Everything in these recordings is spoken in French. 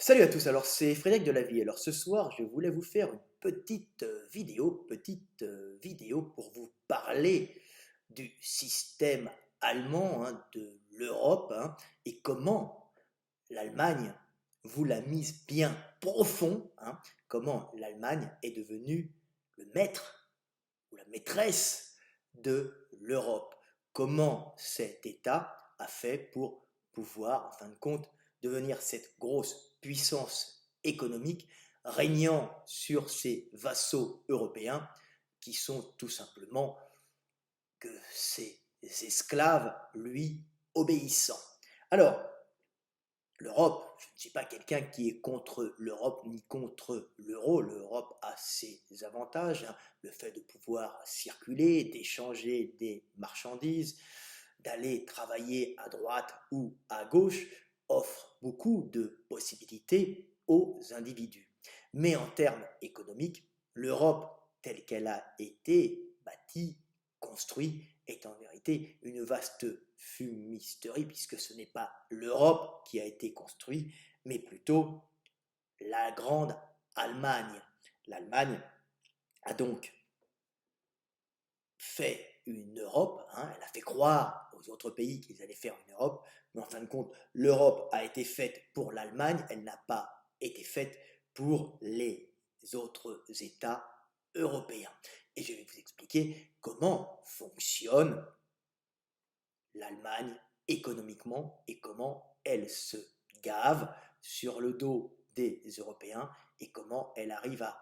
Salut à tous, alors c'est Frédéric de la Vie. Alors ce soir, je voulais vous faire une petite vidéo pour vous parler du système allemand, de l'Europe, et comment l'Allemagne vous l'a mise bien profond, comment l'Allemagne est devenue le maître ou la maîtresse de l'Europe. Comment cet État a fait pour pouvoir, en fin de compte, devenir cette grosse puissance économique régnant sur ses vassaux européens qui sont tout simplement que ses esclaves lui obéissant. Alors, l'Europe, je ne suis pas quelqu'un qui est contre l'Europe ni contre l'euro. L'Europe a ses avantages, le fait de pouvoir circuler, d'échanger des marchandises, d'aller travailler à droite ou à gauche, offre beaucoup de possibilités aux individus. Mais en termes économiques, l'Europe telle qu'elle a été bâtie, construite, est en vérité une vaste fumisterie, puisque ce n'est pas l'Europe qui a été construite, mais plutôt la grande Allemagne. L'Allemagne a donc fait une Europe, elle a fait croire aux autres pays qu'ils allaient faire une Europe, mais en fin de compte, l'Europe a été faite pour l'Allemagne, elle n'a pas été faite pour les autres États européens. Et je vais vous expliquer comment fonctionne l'Allemagne économiquement et comment elle se gave sur le dos des Européens et comment elle arrive à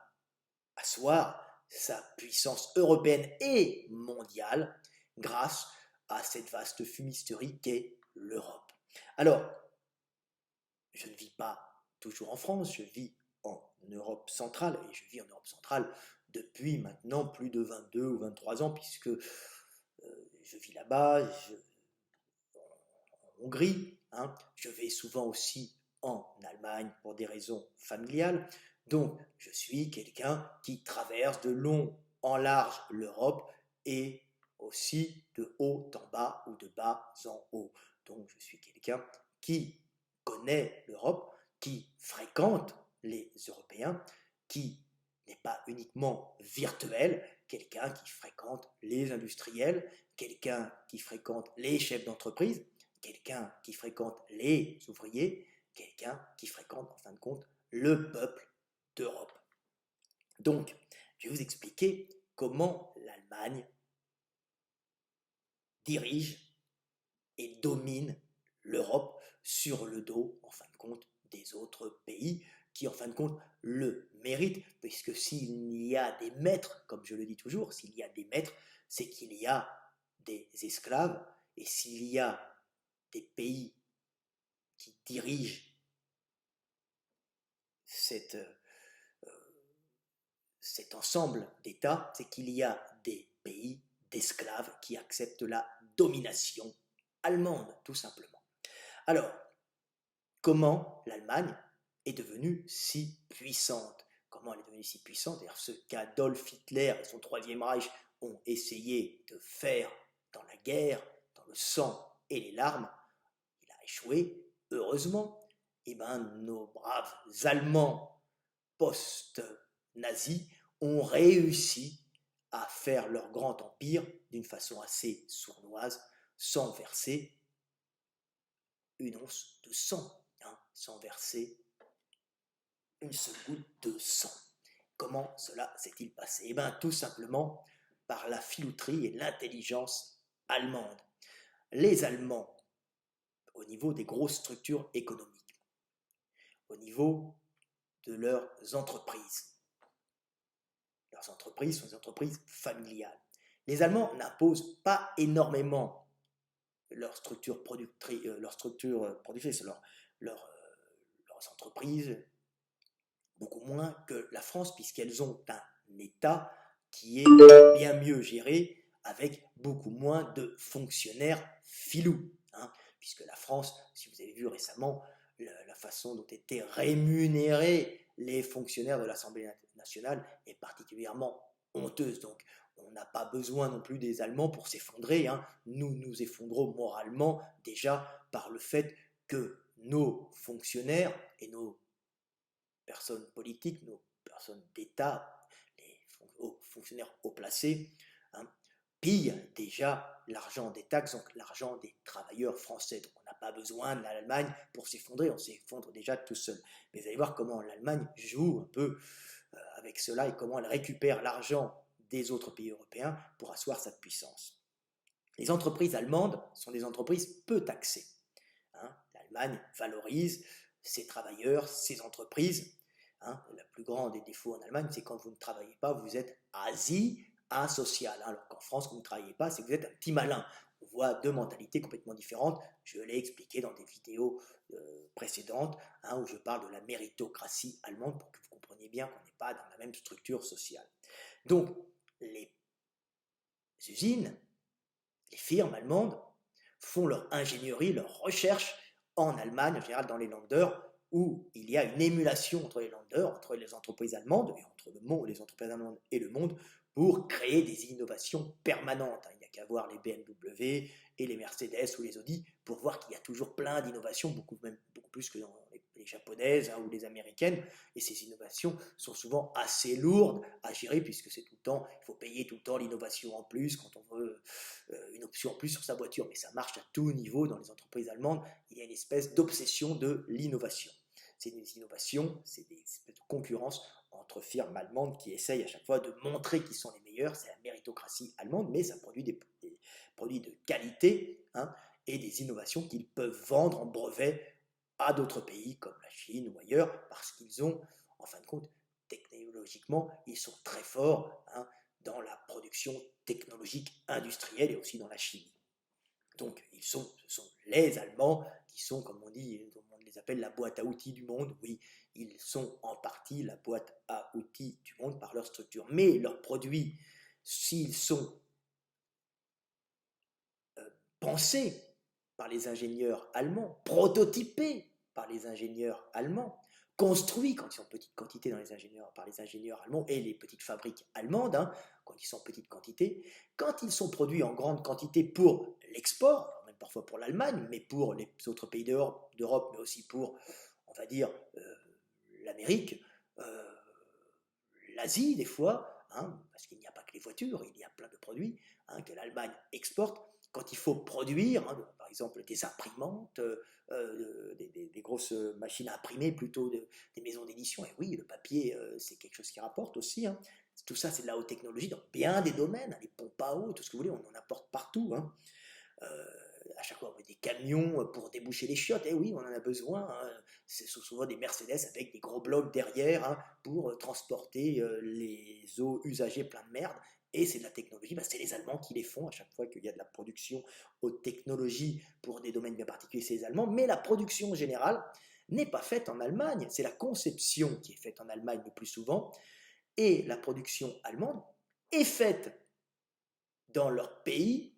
asseoir sa puissance européenne et mondiale grâce à cette vaste fumisterie qu'est l'Europe. Alors, je ne vis pas toujours en France, je vis en Europe centrale, et je vis en Europe centrale depuis maintenant plus de 22 ou 23 ans, puisque je vis là-bas, Hongrie, je vais souvent aussi en Allemagne pour des raisons familiales. Donc, je suis quelqu'un qui traverse de long en large l'Europe et aussi de haut en bas ou de bas en haut. Donc, je suis quelqu'un qui connaît l'Europe, qui fréquente les Européens, qui n'est pas uniquement virtuel, quelqu'un qui fréquente les industriels, quelqu'un qui fréquente les chefs d'entreprise, quelqu'un qui fréquente les ouvriers, quelqu'un qui fréquente en fin de compte le peuple d'Europe. Donc, je vais vous expliquer comment l'Allemagne dirige et domine l'Europe sur le dos, en fin de compte, des autres pays qui, en fin de compte, le méritent, puisque s'il y a des maîtres, comme je le dis toujours, s'il y a des maîtres, c'est qu'il y a des esclaves, et s'il y a des pays qui dirigent cette, cet ensemble d'États, c'est qu'il y a des pays d'esclaves qui acceptent la domination allemande, tout simplement. Alors, comment l'Allemagne est devenue si puissante? Comment elle est devenue si puissante? C'est-à-dire ce qu'Adolf Hitler et son Troisième Reich ont essayé de faire dans la guerre, dans le sang et les larmes, il a échoué. Heureusement, nos braves Allemands post-nazis ont réussi à faire leur grand empire d'une façon assez sournoise, sans verser une once de sang, sans verser une seule goutte de sang. Comment cela s'est-il passé? Tout simplement par la filouterie et l'intelligence allemande. Les Allemands, au niveau des grosses structures économiques, au niveau de leurs entreprises. Leurs entreprises sont des entreprises familiales. Les Allemands n'imposent pas énormément leur structure productrice, leurs entreprises, beaucoup moins que la France, puisqu'elles ont un État qui est bien mieux géré, avec beaucoup moins de fonctionnaires filous. Puisque la France, si vous avez vu récemment la façon dont étaient rémunérés les fonctionnaires de l'Assemblée nationale est particulièrement honteuse. Donc, on n'a pas besoin non plus des Allemands pour s'effondrer. Nous nous effondrons moralement déjà par le fait que nos fonctionnaires et nos personnes politiques, nos personnes d'État, les fonctionnaires haut placés, hein, pillent déjà l'argent des taxes, donc l'argent des travailleurs français. Donc on n'a pas besoin de l'Allemagne pour s'effondrer, on s'effondre déjà tout seul. Mais vous allez voir comment l'Allemagne joue un peu avec cela et comment elle récupère l'argent des autres pays européens pour asseoir sa puissance. Les entreprises allemandes sont des entreprises peu taxées. Hein. L'Allemagne valorise ses travailleurs, ses entreprises. Hein. Le plus grand des défauts en Allemagne, c'est quand vous ne travaillez pas, vous êtes asocial. Hein. Alors qu'en France, quand vous ne travaillez pas, c'est que vous êtes un petit malin. On voit deux mentalités complètement différentes. Je l'ai expliqué dans des vidéos précédentes, hein, où je parle de la méritocratie allemande pour que vous compreniez bien qu'on n'est pas dans la même structure sociale. Donc, les usines, les firmes allemandes font leur ingénierie, leur recherche en Allemagne, en général dans les Länder, où il y a une émulation entre les Länder, entre les entreprises allemandes et entre le monde, les entreprises allemandes et le monde, pour créer des innovations permanentes. Il n'y a qu'à voir les BMW et les Mercedes ou les Audi pour voir qu'il y a toujours plein d'innovations, beaucoup plus que dans les japonaises, hein, ou les américaines, et ces innovations sont souvent assez lourdes à gérer puisque c'est tout le temps, il faut payer tout le temps l'innovation en plus quand on veut une option en plus sur sa voiture, mais ça marche à tout niveau dans les entreprises allemandes, il y a une espèce d'obsession de l'innovation. C'est des innovations, c'est des espèces de concurrence entre firmes allemandes qui essayent à chaque fois de montrer qu'ils sont les meilleurs, c'est la méritocratie allemande, mais ça produit des produits de qualité, hein, et des innovations qu'ils peuvent vendre en brevet à d'autres pays comme la Chine ou ailleurs, parce qu'ils ont, en fin de compte, technologiquement, ils sont très forts, hein, dans la production technologique industrielle et aussi dans la chimie. Donc, ce sont les Allemands qui sont, comme on dit, on les appelle la boîte à outils du monde. Oui, ils sont en partie la boîte à outils du monde par leur structure. Mais leurs produits, s'ils sont pensés par les ingénieurs allemands, prototypés par les ingénieurs allemands, construits quand ils sont en petite quantité par les ingénieurs allemands et les petites fabriques allemandes, hein, quand ils sont en petite quantité, quand ils sont produits en grande quantité pour l'export, même parfois pour l'Allemagne, mais pour les autres pays d'Europe, mais aussi pour, on va dire, l'Amérique, euh, l'Asie des fois, hein, parce qu'il n'y a pas que les voitures, il y a plein de produits, hein, que l'Allemagne exporte. Quand il faut produire, hein, par exemple des imprimantes, des grosses machines à imprimer, plutôt des maisons d'édition, et oui, le papier, c'est quelque chose qui rapporte aussi. Hein. Tout ça, c'est de la haute technologie dans bien des domaines, hein, les pompes à eau, tout ce que vous voulez, on en apporte partout. Hein. À chaque fois, on met des camions pour déboucher les chiottes, et oui, on en a besoin. Hein. C'est souvent des Mercedes avec des gros blocs derrière, hein, pour transporter les eaux usagées plein de merde. Et c'est de la technologie, c'est les Allemands qui les font à chaque fois qu'il y a de la production haute technologie pour des domaines bien particuliers, c'est les Allemands. Mais la production générale n'est pas faite en Allemagne, c'est la conception qui est faite en Allemagne le plus souvent. Et la production allemande est faite dans leur pays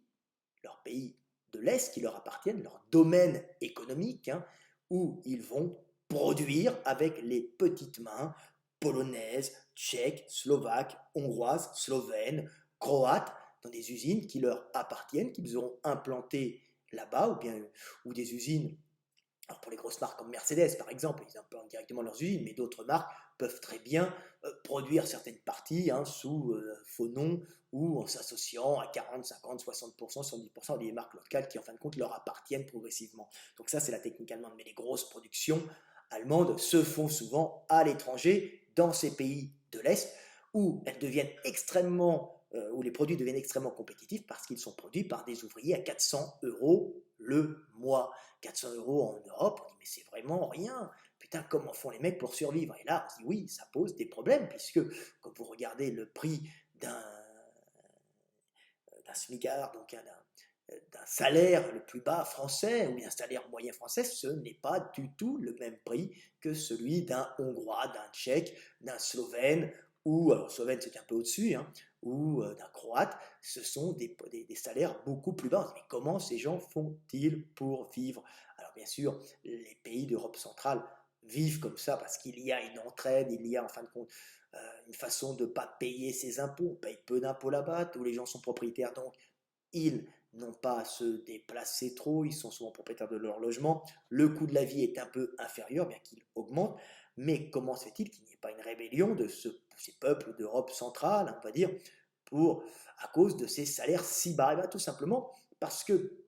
de l'Est qui leur appartiennent, leur domaine économique, hein, où ils vont produire avec les petites mains polonaises, tchèques, slovaques, hongroises, slovènes, croates, dans des usines qui leur appartiennent, qu'ils auront implantées là-bas, ou des usines. Alors pour les grosses marques comme Mercedes, par exemple, ils implantent directement leurs usines, mais d'autres marques peuvent très bien produire certaines parties, hein, sous faux noms ou en s'associant à 40, 50, 60%, 70% des marques locales qui en fin de compte leur appartiennent progressivement. Donc ça, c'est la technique allemande. Mais les grosses productions allemandes se font souvent à l'étranger, dans ces pays de l'Est, où elles deviennent où les produits deviennent extrêmement compétitifs parce qu'ils sont produits par des ouvriers à 400 € le mois. 400 € en Europe, on dit mais c'est vraiment rien. Putain, comment font les mecs pour survivre? Et là, on se dit oui, ça pose des problèmes, puisque quand vous regardez le prix d'un smicard, donc d'un salaire le plus bas français, ou bien un salaire moyen français, ce n'est pas du tout le même prix que celui d'un Hongrois, d'un Tchèque, d'un Slovène, ou, alors Slovène c'est un peu au-dessus, hein, ou d'un Croate. Ce sont des salaires beaucoup plus bas. Mais comment ces gens font-ils pour vivre? Alors bien sûr, les pays d'Europe centrale vivent comme ça parce qu'il y a une entraide, il y a en fin de compte une façon de ne pas payer ses impôts. On paye peu d'impôts là-bas, tous les gens sont propriétaires, donc ils n'ont pas à se déplacer trop, ils sont souvent propriétaires de leur logement, le coût de la vie est un peu inférieur, bien qu'il augmente, mais comment se fait-il qu'il n'y ait pas une rébellion de ces peuples d'Europe centrale, on va dire, à cause de ces salaires si bas? Eh bien, tout simplement parce que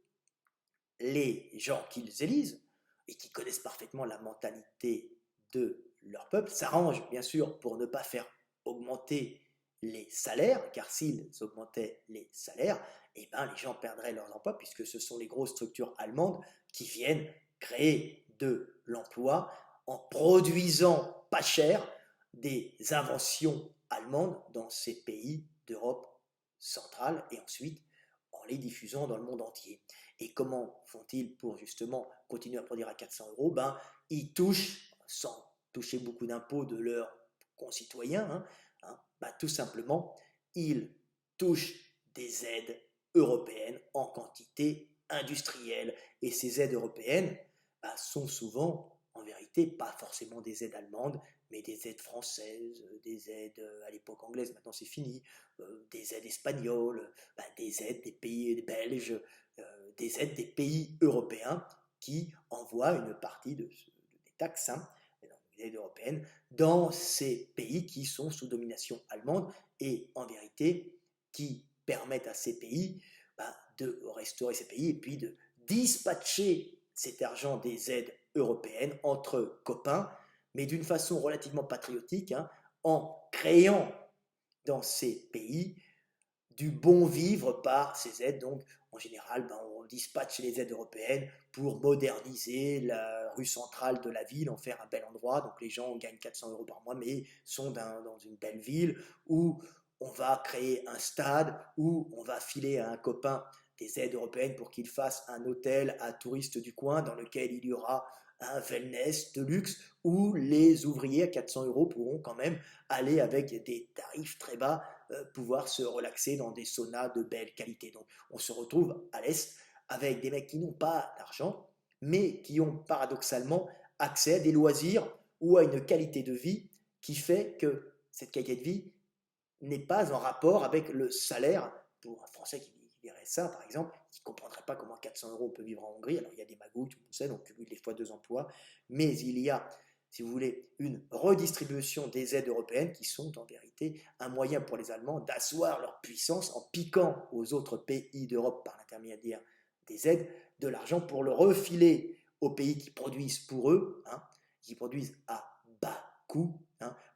les gens qu'ils élisent, et qui connaissent parfaitement la mentalité de leur peuple, s'arrangent bien sûr pour ne pas faire augmenter les salaires, car s'ils augmentaient les salaires, eh ben, les gens perdraient leurs emplois, puisque ce sont les grosses structures allemandes qui viennent créer de l'emploi en produisant pas cher des inventions allemandes dans ces pays d'Europe centrale et ensuite en les diffusant dans le monde entier. Et comment font-ils pour justement continuer à produire à 400 euros? Ben, ils touchent, sans toucher beaucoup d'impôts de leurs concitoyens, ben, tout simplement, ils touchent des aides européennes en quantité industrielle. Et ces aides européennes ben, sont souvent, en vérité, pas forcément des aides allemandes, mais des aides françaises, des aides à l'époque anglaise, maintenant c'est fini, des aides espagnoles, ben, des aides des pays belges, des aides des pays européens qui envoient une partie des taxes, des aides européennes, dans ces pays qui sont sous domination allemande et en vérité qui permettent à ces pays bah, de restaurer ces pays et puis de dispatcher cet argent des aides européennes entre copains, mais d'une façon relativement patriotique, en créant dans ces pays du bon vivre par ces aides. Donc, en général, ben, on dispatche les aides européennes pour moderniser la rue centrale de la ville, en faire un bel endroit. Donc, les gens gagnent 400 euros par mois, mais sont dans une belle ville où on va créer un stade, où on va filer à un copain des aides européennes pour qu'il fasse un hôtel à touristes du coin dans lequel il y aura un wellness de luxe où les ouvriers à 400 euros pourront quand même aller avec des tarifs très bas pouvoir se relaxer dans des saunas de belle qualité. Donc on se retrouve à l'Est avec des mecs qui n'ont pas d'argent, mais qui ont paradoxalement accès à des loisirs ou à une qualité de vie qui fait que cette qualité de vie n'est pas en rapport avec le salaire. Pour un Français qui dirait ça, par exemple, qui ne comprendrait pas comment 400 euros on peut vivre en Hongrie. Alors il y a des magouilles, tout le monde sait, on cumule des fois deux emplois, mais il y a, si vous voulez, une redistribution des aides européennes qui sont en vérité un moyen pour les Allemands d'asseoir leur puissance en piquant aux autres pays d'Europe par l'intermédiaire des aides de l'argent pour le refiler aux pays qui produisent pour eux, qui produisent à bas coût,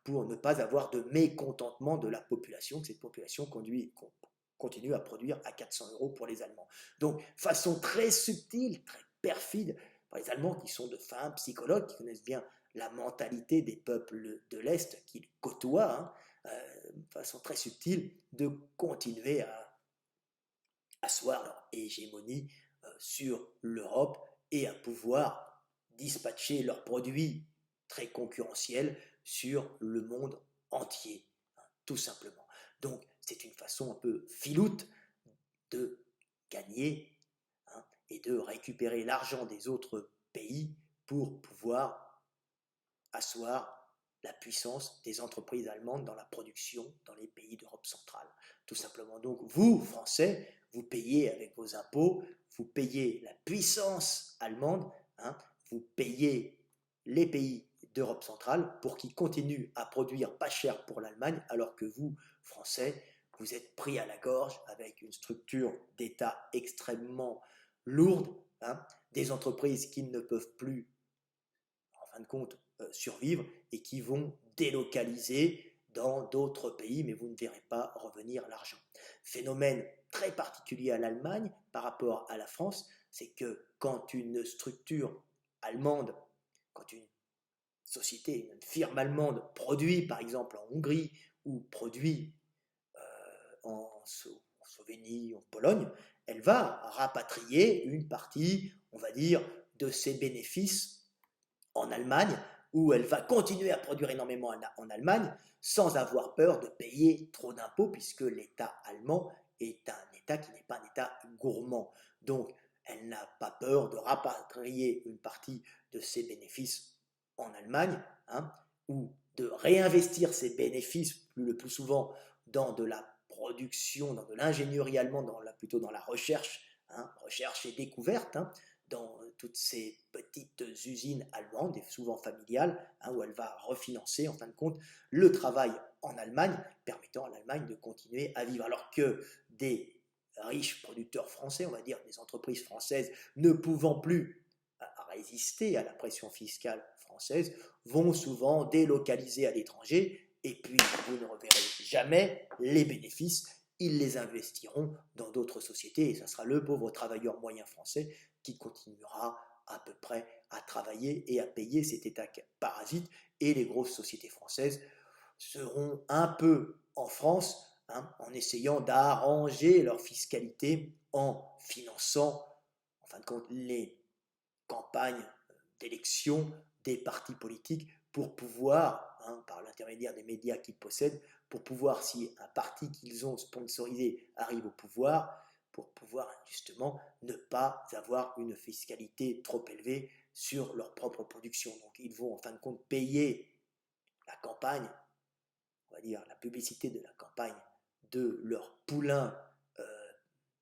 pour ne pas avoir de mécontentement de la population, que cette population continue à produire à 400 euros pour les Allemands. Donc, façon très subtile, très perfide, par les Allemands qui sont de fins psychologues, qui connaissent bien la mentalité des peuples de l'Est qu'ils côtoient, façon très subtile de continuer à asseoir leur hégémonie sur l'Europe et à pouvoir dispatcher leurs produits très concurrentiels sur le monde entier, tout simplement. Donc c'est une façon un peu filoute de gagner et de récupérer l'argent des autres pays pour pouvoir asseoir la puissance des entreprises allemandes dans la production dans les pays d'Europe centrale. Tout simplement. Donc vous, Français, vous payez avec vos impôts, vous payez la puissance allemande, vous payez les pays d'Europe centrale pour qu'ils continuent à produire pas cher pour l'Allemagne, alors que vous, Français, vous êtes pris à la gorge avec une structure d'État extrêmement lourde, des entreprises qui ne peuvent plus, en fin de compte, survivre et qui vont délocaliser dans d'autres pays, mais vous ne verrez pas revenir l'argent. Phénomène très particulier à l'Allemagne par rapport à la France, c'est que quand une structure allemande, quand une société, une firme allemande produit par exemple en Hongrie ou produit en Slovénie, en Pologne, elle va rapatrier une partie, on va dire, de ses bénéfices en Allemagne, où elle va continuer à produire énormément en Allemagne sans avoir peur de payer trop d'impôts, puisque l'État allemand est un État qui n'est pas un État gourmand. Donc, elle n'a pas peur de rapatrier une partie de ses bénéfices en Allemagne, ou de réinvestir ses bénéfices le plus souvent dans de la production, dans de l'ingénierie allemande, plutôt dans la recherche recherche et découverte, dans toutes ces petites usines allemandes, et souvent familiales, où elle va refinancer en fin de compte le travail en Allemagne, permettant à l'Allemagne de continuer à vivre. Alors que des riches producteurs français, on va dire des entreprises françaises, ne pouvant plus résister à la pression fiscale française, vont souvent délocaliser à l'étranger, et puis vous ne reverrez jamais les bénéfices. Ils les investiront dans d'autres sociétés, et ça sera le pauvre travailleur moyen français qui continuera à peu près à travailler et à payer cet État parasite, et les grosses sociétés françaises seront un peu en France, en essayant d'arranger leur fiscalité en finançant, en fin de compte, les campagnes d'élection des partis politiques pour pouvoir, par l'intermédiaire des médias qu'ils possèdent, pour pouvoir, si un parti qu'ils ont sponsorisé arrive au pouvoir, pour pouvoir justement ne pas avoir une fiscalité trop élevée sur leur propre production. Donc ils vont en fin de compte payer la campagne, on va dire la publicité de la campagne de leur poulain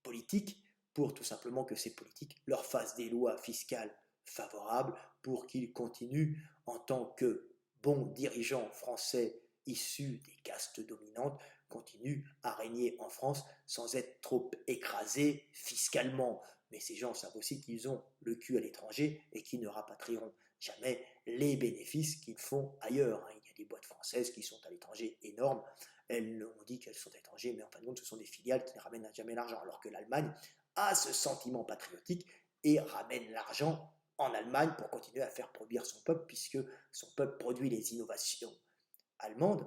politique, pour tout simplement que ces politiques leur fassent des lois fiscales favorables pour qu'ils continuent en tant que bons dirigeants français issus des castes dominantes, continuent à régner en France sans être trop écrasés fiscalement. Mais ces gens savent aussi qu'ils ont le cul à l'étranger et qu'ils ne rapatrieront jamais les bénéfices qu'ils font ailleurs. Il y a des boîtes françaises qui sont à l'étranger énormes. Elles ont dit qu'elles sont à l'étranger, mais en fin de compte, ce sont des filiales qui ne ramènent jamais l'argent, alors que l'Allemagne a ce sentiment patriotique et ramène l'argent en Allemagne pour continuer à faire produire son peuple, puisque son peuple produit les innovations allemandes.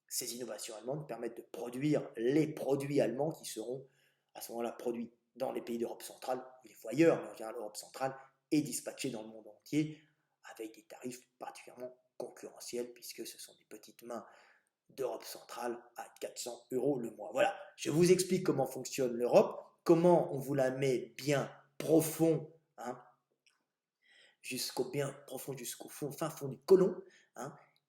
Ces innovations allemandes permettent de produire les produits allemands qui seront à ce moment-là produits dans les pays d'Europe centrale, il faut ailleurs, mais en général l'Europe centrale, et dispatchés dans le monde entier avec des tarifs particulièrement concurrentiels, puisque ce sont des petites mains d'Europe centrale à 400 € le mois. Voilà, je vous explique comment fonctionne l'Europe, comment on vous la met bien profond, jusqu'au fond, fin fond du côlon,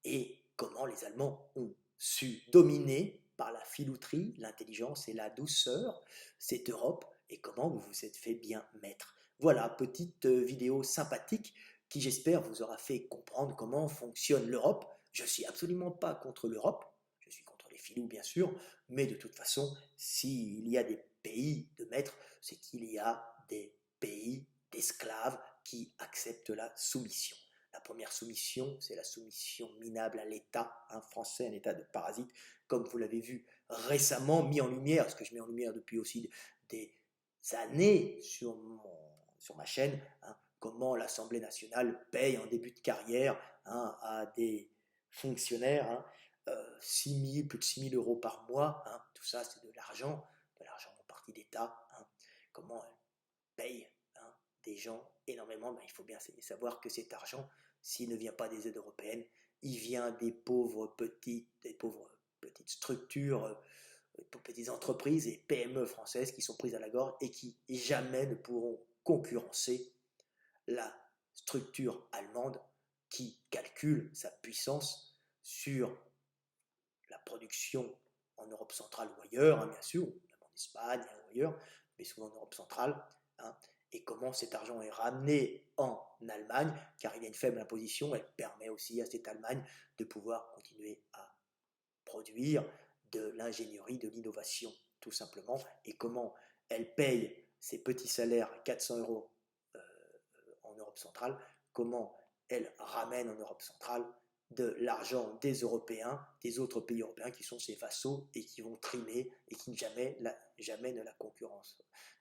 et comment les Allemands ont su dominer par la filouterie, l'intelligence et la douceur cette Europe, et comment vous vous êtes fait bien mettre. Voilà, petite vidéo sympathique qui, j'espère, vous aura fait comprendre comment fonctionne l'Europe. Je ne suis absolument pas contre l'Europe, je suis contre les filous bien sûr, mais de toute façon, s'il y a des pays de maîtres, c'est qu'il y a des pays d'esclaves qui acceptent la soumission. La première soumission, c'est la soumission minable à l'État français, un État de parasite, comme vous l'avez vu récemment, mis en lumière, ce que je mets en lumière depuis aussi des années sur ma chaîne, comment l'Assemblée nationale paye en début de carrière à des fonctionnaires 6 000, plus de 6 000 € par mois. Tout ça, c'est de l'argent en partie d'État. Comment elle paye des gens énormément. Il faut bien savoir que cet argent, s'il ne vient pas des aides européennes, il vient des pauvres petites structures, petites entreprises et PME françaises qui sont prises à la gorge et qui jamais ne pourront concurrencer la structure allemande qui calcule sa puissance sur la production en Europe centrale ou ailleurs, bien sûr, en Espagne ou ailleurs, mais souvent en Europe centrale, et comment cet argent est ramené en Allemagne, car il y a une faible imposition, elle permet aussi à cette Allemagne de pouvoir continuer à produire de l'ingénierie, de l'innovation, tout simplement, et comment elle paye ses petits salaires à 400 € en Europe centrale, comment elle ramène en Europe centrale de l'argent des Européens, des autres pays européens qui sont ses vassaux et qui vont trimer et qui jamais ne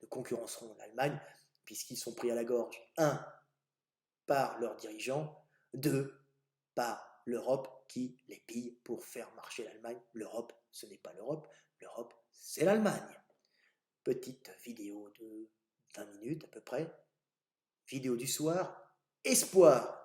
concurrenceront l'Allemagne, puisqu'ils sont pris à la gorge, 1, par leurs dirigeants, 2, par l'Europe qui les pille pour faire marcher l'Allemagne. L'Europe, ce n'est pas l'Europe, l'Europe, c'est l'Allemagne. Petite vidéo de 20 minutes à peu près, vidéo du soir, espoir